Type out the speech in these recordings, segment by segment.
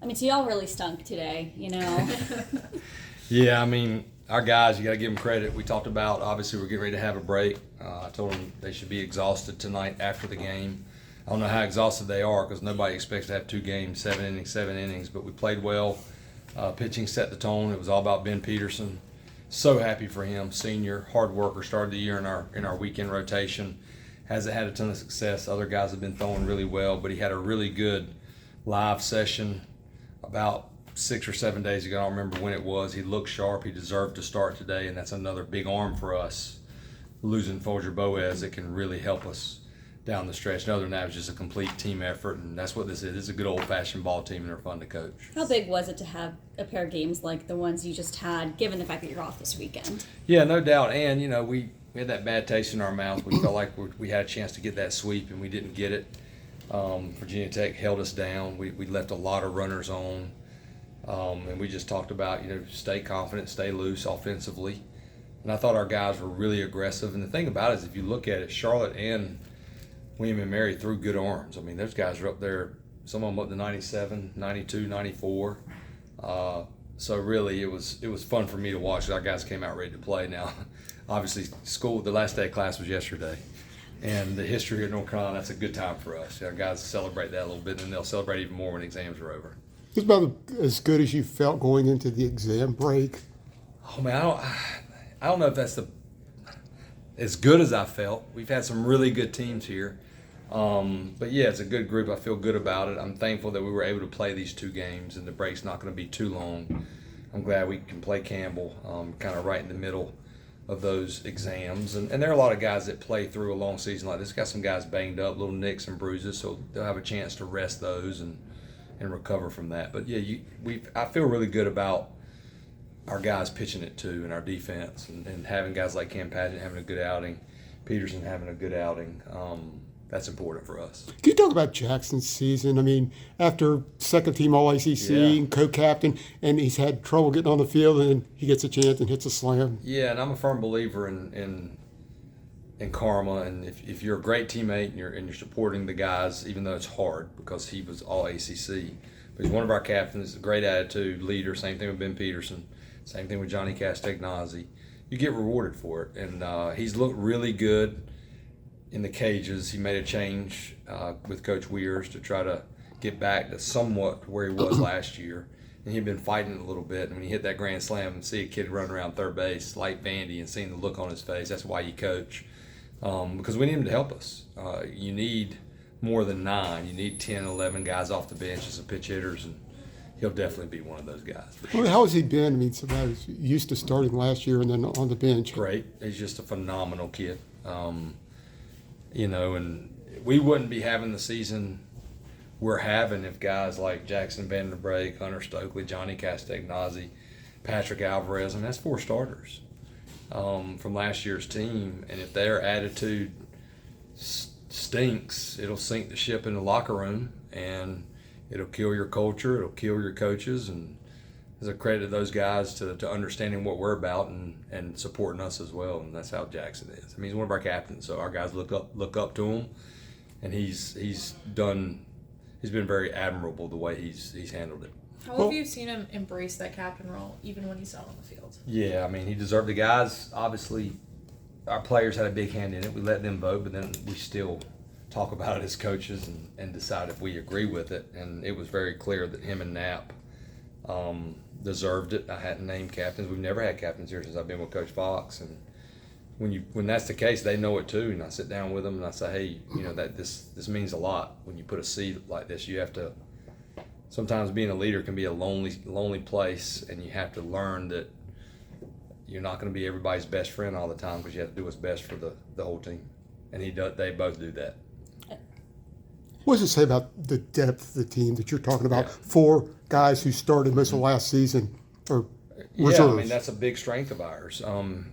mean, so y'all really stunk today, Yeah, I mean, our guys, you got to give them credit. We talked about, obviously, we're getting ready to have a break. I told them they should be exhausted tonight after the game. I don't know how exhausted they are because nobody expects to have 2 games, 7 innings, but we played well. Pitching set the tone. It was all about Ben Peterson. So happy for him, senior, hard worker, started the year in our weekend rotation. Hasn't had a ton of success. Other guys have been throwing really well, but he had a really good live session about 6 or 7 days ago. I don't remember when it was. He looked sharp. He deserved to start today, and that's another big arm for us. Losing Folger Boaz, it can really help us down the stretch. And other than that, it was just a complete team effort, and that's what this is. It's a good old-fashioned ball team, and they're fun to coach. How big was it to have a pair of games like the ones you just had, given the fact that you're off this weekend? Yeah, no doubt. And, we had that bad taste in our mouth. We felt like we had a chance to get that sweep, and we didn't get it. Virginia Tech held us down. We left a lot of runners on. And we just talked about, stay confident, stay loose offensively. And I thought our guys were really aggressive. And the thing about it is, if you look at it, Charlotte and William and Mary threw good arms. I mean, those guys are up there, some of them up to 97, 92, 94. So really, it was fun for me to watch. Our guys came out ready to play. Now, obviously, the last day of class was yesterday. And the history of North Carolina, that's a good time for us. Our guys celebrate that a little bit, and they'll celebrate even more when exams are over. It's about as good as you felt going into the exam break. Oh man, I don't know if that's as good as I felt. We've had some really good teams here, but yeah, it's a good group. I feel good about it. I'm thankful that we were able to play these 2 games, and the break's not going to be too long. I'm glad we can play Campbell, kind of right in the middle of those exams, and there are a lot of guys that play through a long season like this. Got some guys banged up, little nicks and bruises, so they'll have a chance to rest those and recover from that. But yeah, I feel really good about our guys pitching it too, and our defense, and having guys like Cam Padgett having a good outing, Peterson having a good outing. That's important for us. Can you talk about Jackson's season? I mean, after second team All ACC and co-captain, and he's had trouble getting on the field, and he gets a chance and hits a slam. Yeah, and I'm a firm believer in karma, and if you're a great teammate and you're supporting the guys, even though it's hard because he was All ACC, but he's one of our captains, a great attitude, leader. Same thing with Ben Peterson, same thing with Johnny Castagnazzi. You get rewarded for it, and he's looked really good in the cages. He made a change with Coach Weirs to try to get back to somewhat where he was last year, and he'd been fighting a little bit. And when he hit that grand slam and see a kid run around third base like Vandy and seeing the look on his face, that's why you coach. Because we need him to help us. You need more than 9. You need 10, 11 guys off the bench as pitch hitters, and he'll definitely be one of those guys. For sure. Well, how has he been? I mean, somebody's used to starting last year and then on the bench. Great. He's just a phenomenal kid. And we wouldn't be having the season we're having if guys like Jackson Vanderbrake, Hunter Stokely, Johnny Castagnazzi, Patrick Alvarez, and that's 4 starters from last year's team. And if their attitude stinks, it'll sink the ship in the locker room, and it'll kill your culture, it'll kill your coaches, and there's a credit to those guys to understanding what we're about and supporting us as well, and that's how Jackson is. I mean, he's one of our captains, so our guys look up to him, and he's been very admirable the way he's handled it. How have you seen him embrace that captain role, even when he's not on the field? Yeah, I mean, he deserved. The guys, obviously, our players had a big hand in it. We let them vote, but then we still talk about it as coaches and decide if we agree with it. And it was very clear that him and Knapp deserved it. I hadn't named captains. We've never had captains here since I've been with Coach Fox. And when that's the case, they know it too. And I sit down with them and I say, hey, that this means a lot. When you put a seat like this, you have to. Sometimes being a leader can be a lonely place, and you have to learn that you're not going to be everybody's best friend all the time, because you have to do what's best for the whole team. And they both do that. What does it say about the depth of the team that you're talking about? Yeah. 4 guys who started most of last season or reserves. Yeah, I mean, that's a big strength of ours.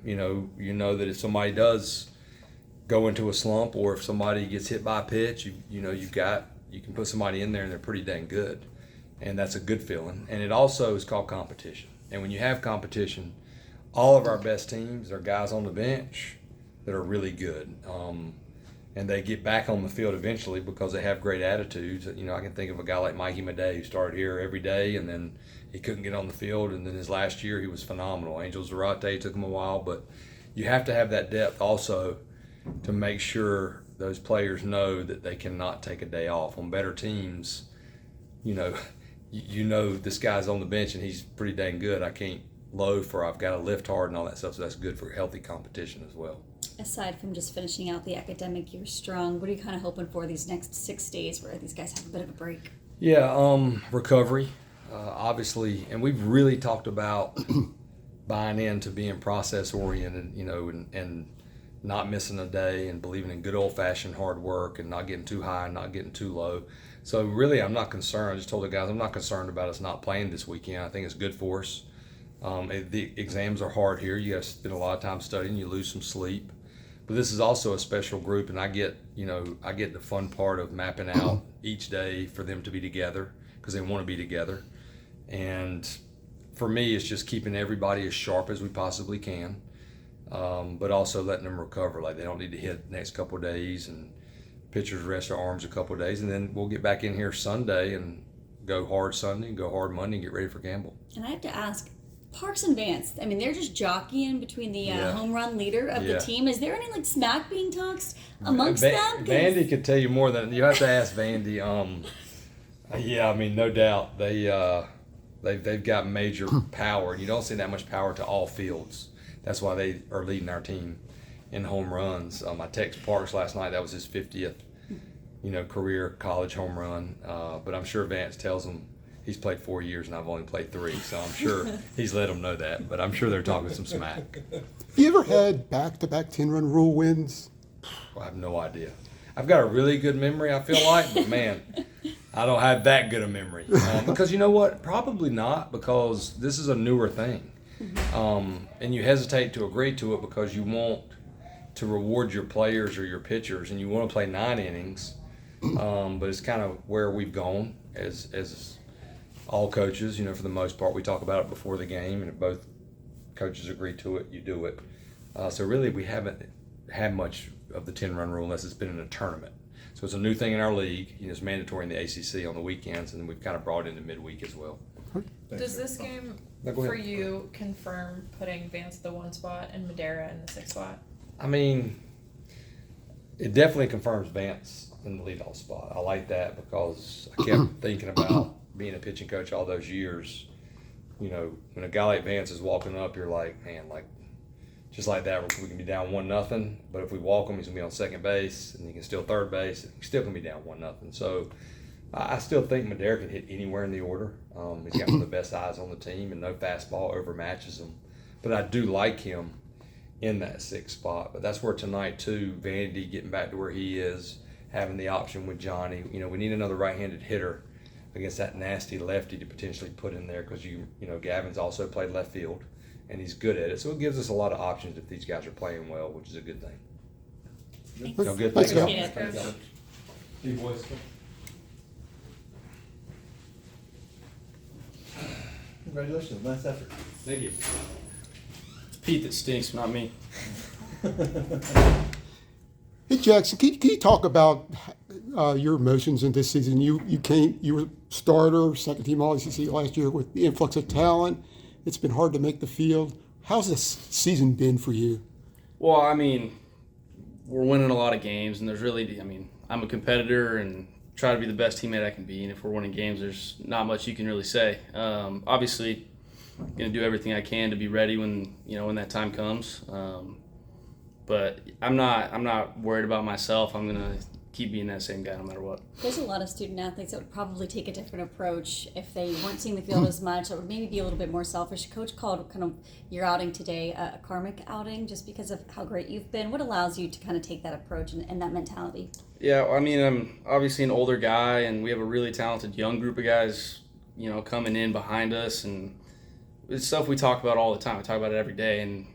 You know that if somebody does go into a slump, or if somebody gets hit by a pitch, you can put somebody in there and they're pretty dang good. And that's a good feeling. And it also is called competition. And when you have competition, all of our best teams are guys on the bench that are really good. and they get back on the field eventually because they have great attitudes. You know, I can think of a guy like Mikey Madej who started here every day, and then he couldn't get on the field, and then his last year he was phenomenal. Angel Zarate took him a while, but you have to have that depth also to make sure those players know that they cannot take a day off. On better teams, you know this guy's on the bench and he's pretty dang good. I can't loaf or I've got to lift hard and all that stuff, so that's good for healthy competition as well. Aside from just finishing out the academic year strong, what are you kind of hoping for these next 6 days where these guys have a bit of a break? Yeah, recovery, obviously, and we've really talked about buying into being process oriented, you know, and not missing a day and believing in good old fashioned hard work and not getting too high and not getting too low. So really, I'm not concerned. I just told the guys I'm not concerned about us not playing this weekend. I think it's good for us. The exams are hard here. You got to spend a lot of time studying. You lose some sleep. But this is also a special group, and I get the fun part of mapping out each day for them to be together because they want to be together. And for me, it's just keeping everybody as sharp as we possibly can, but also letting them recover. Like, they don't need to hit the next couple of days, and pitchers rest their arms a couple of days, and then we'll get back in here Sunday and go hard Sunday and go hard Monday and get ready for Campbell. And I have to ask, Parks and Vance, I mean, they're just jockeying between the home run leader of the team. Is there any smack being tossed amongst them? Vandy could tell you more than you have to ask Vandy. Yeah, I mean, no doubt they've got major power, and you don't see that much power to all fields. That's why they are leading our team in home runs. I texted Parks last night. That was his 50th, career college home run. But I'm sure Vance tells him he's played 4 years and I've only played 3, so I'm sure he's let them know that. But I'm sure they're talking some smack. You ever had back-to-back 10-run rule wins? I have no idea. I've got a really good memory, I feel like, but man, I don't have that good a memory. Because you know what? Probably not, because this is a newer thing. And you hesitate to agree to it because you want to reward your players or your pitchers, and you want to play 9 innings. But it's kind of where we've gone as all coaches, for the most part. We talk about it before the game, and if both coaches agree to it, you do it. So really, we haven't had much of the 10-run rule unless it's been in a tournament. So it's a new thing in our league. It's mandatory in the ACC on the weekends, and we've kind of brought it into midweek as well. Does this game for you confirm putting Vance the 1 spot and Madera in the 6 spot? I mean, it definitely confirms Vance in the leadoff spot. I like that because I kept thinking about being a pitching coach all those years. When a guy like Vance is walking up, you're like, man, just like that, we can be down 1-0. But if we walk him, he's gonna be on second base, and he can steal third base. He's still gonna be down 1-0. So I still think Madera can hit anywhere in the order. He's got one of the best eyes on the team, and no fastball overmatches him. But I do like him in that 6th spot. But that's where tonight too, Vandy getting back to where he is, having the option with Johnny. We need another right-handed hitter against that nasty lefty to potentially put in there, because Gavin's also played left field and he's good at it. So it gives us a lot of options if these guys are playing well, which is a good thing. So good. Thanks, Cal. You boys. Congratulations, nice effort. Thank you. It's Pete that stinks, not me. Hey, Jackson, can you talk about your emotions in this season? You were starter, second team All-ACC last year with the influx of talent. It's been hard to make the field. How's this season been for you? Well, I mean, we're winning a lot of games, and I'm a competitor and try to be the best teammate I can be. And if we're winning games, there's not much you can really say. Obviously, going to do everything I can to be ready when that time comes. But I'm not worried about myself. I'm gonna keep being that same guy no matter what. There's a lot of student athletes that would probably take a different approach if they weren't seeing the field as much, or maybe be a little bit more selfish. Coach called kind of your outing today a karmic outing, just because of how great you've been. What allows you to kind of take that approach and that mentality? Yeah, I'm obviously an older guy, and we have a really talented young group of guys, coming in behind us, and it's stuff we talk about all the time. I talk about it every day, and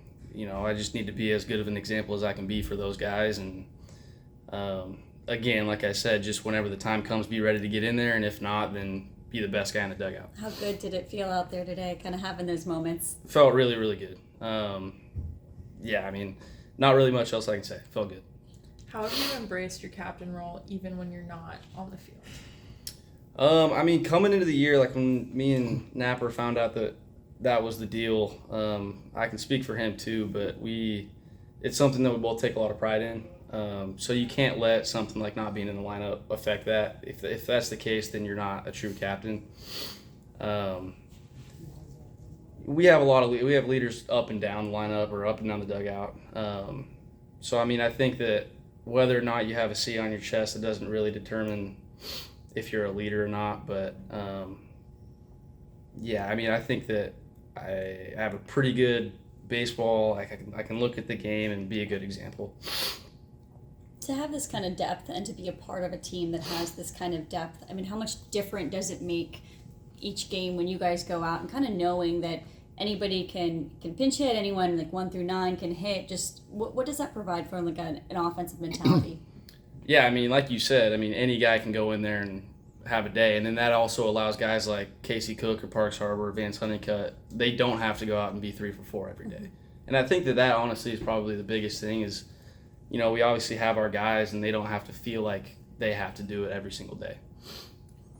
I just need to be as good of an example as I can be for those guys. And again, like I said, just whenever the time comes, be ready to get in there, and if not, then be the best guy in the dugout. How good did it feel out there today, kind of having those moments? Felt really, really good. Not really much else I can say. Felt good. How have you embraced your captain role even when you're not on the field? I mean, coming into the year, like when me and Napper found out that was the deal, I can speak for him too, but it's something that we both take a lot of pride in. So you can't let something like not being in the lineup affect that. If that's the case, then you're not a true captain. We have we have leaders up and down the lineup or up and down the dugout. So I mean, I think that whether or not you have a C on your chest, it doesn't really determine if you're a leader or not. But yeah, I mean, I think that I have a pretty good baseball. I can look at the game and be a good example. To have this kind of depth and to be a part of a team that has this kind of depth, I mean, how much different does it make each game when you guys go out and kind of knowing that anybody can pinch hit, anyone like 1 through 9 can hit? Just what does that provide for like an offensive mentality? Yeah, I mean, like you said, I mean, any guy can go in there and have a day, and then that also allows guys like Casey Cook or Parks Harbor, Vance Honeycutt, they don't have to go out and be 3 for 4 every day. And I think that honestly is probably the biggest thing is, you know, we obviously have our guys and they don't have to feel like they have to do it every single day.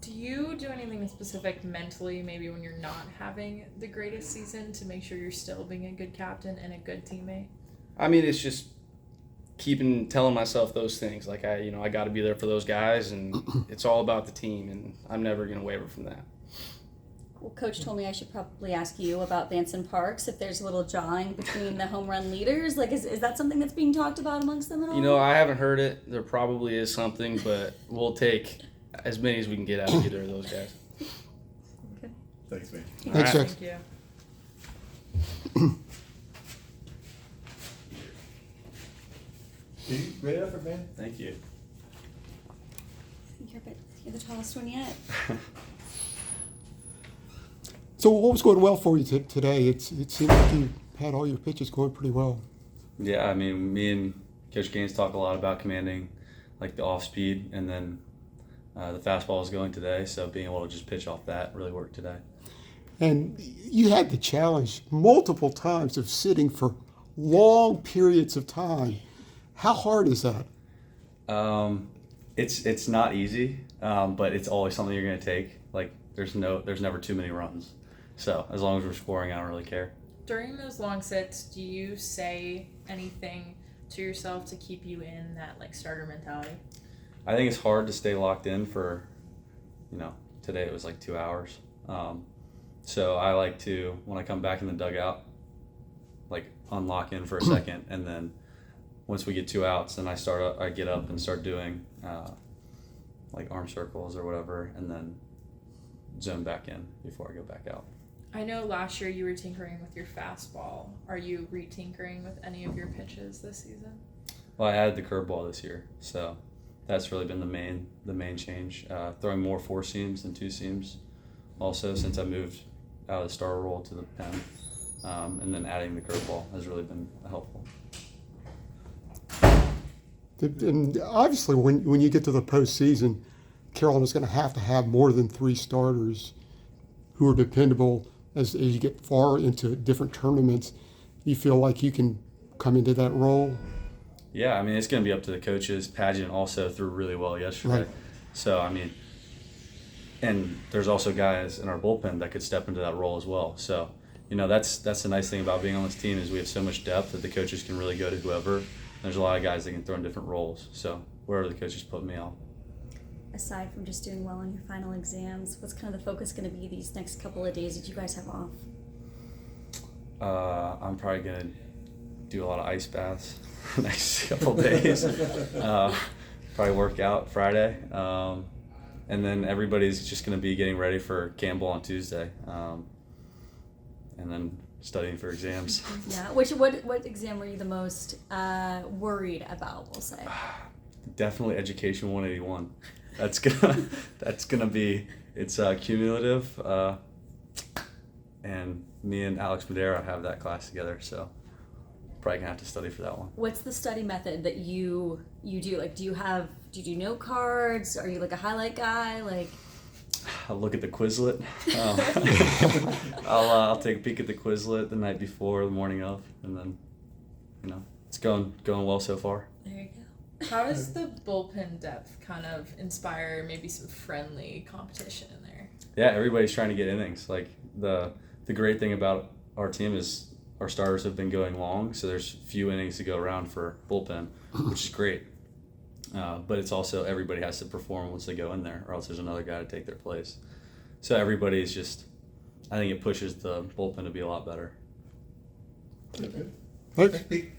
Do you do anything specific mentally, maybe when you're not having the greatest season, to make sure you're still being a good captain and a good teammate? I mean, it's just telling myself those things. Like I got to be there for those guys, and it's all about the team, and I'm never going to waver from that. Well, Coach told me I should probably ask you about Vance and Parks, if there's a little jawing between the home run leaders. Like, is that something that's being talked about amongst them at all? You know, I haven't heard it. There probably is something, but we'll take as many as we can get out of either of those guys. Okay. Thanks, man. Thanks, Jack. Thank you. Great effort, man. Thank you. You're the tallest one yet. So what was going well for you today? It seemed like you had all your pitches going pretty well. Yeah, I mean, me and Coach Gaines talk a lot about commanding, like the off speed, and then the fastball was going today, so being able to just pitch off that really worked today. And you had the challenge multiple times of sitting for long periods of time. How hard is that? It's not easy, but it's always something you're going to take. Like there's never too many runs. So as long as we're scoring, I don't really care. During those long sits, do you say anything to yourself to keep you in that like starter mentality? I think it's hard to stay locked in for, today it was like 2 hours. So I like to, when I come back in the dugout, like unlock in for a second, and then once we get 2 outs, then I get up and start doing like arm circles or whatever, and then zone back in before I go back out. I know last year you were tinkering with your fastball. Are you re-tinkering with any of your pitches this season? Well, I added the curveball this year, so that's really been the main change. Throwing more 4 seams than 2 seams, also since I moved out of the starter role to the pen, and then adding the curveball has really been helpful. And obviously, when you get to the postseason, Carolina's going to have more than 3 starters who are dependable as you get far into different tournaments. You feel like you can come into that role? Yeah, I mean, it's going to be up to the coaches. Pageant also threw really well yesterday. Right. So, I mean, and there's also guys in our bullpen that could step into that role as well. So, that's the nice thing about being on this team is we have so much depth that the coaches can really go to whoever. There's a lot of guys that can throw in different roles. So, wherever the coaches put me, I'll. Aside from just doing well on your final exams, what's kind of the focus going to be these next couple of days that you guys have off? I'm probably going to do a lot of ice baths the next couple of days. Probably work out Friday. And then everybody's just going to be getting ready for Campbell on Tuesday. And then studying for exams. Yeah. What exam were you the most worried about, we'll say? Definitely Education 181. That's gonna be cumulative, and me and Alex Madera have that class together, so probably gonna have to study for that one. What's the study method that you do? Like, do you do note cards? Are you like a highlight guy? Like, I'll look at the Quizlet. I'll take a peek at the Quizlet the night before, the morning of, and then, it's going well so far. There you go. How does the bullpen depth kind of inspire maybe some friendly competition in there? Yeah, everybody's trying to get innings. Like the great thing about our team is our starters have been going long, so there's few innings to go around for bullpen, which is great. But it's also everybody has to perform once they go in there, or else there's another guy to take their place. So everybody's just, I think it pushes the bullpen to be a lot better. Thanks. Thanks, Pete.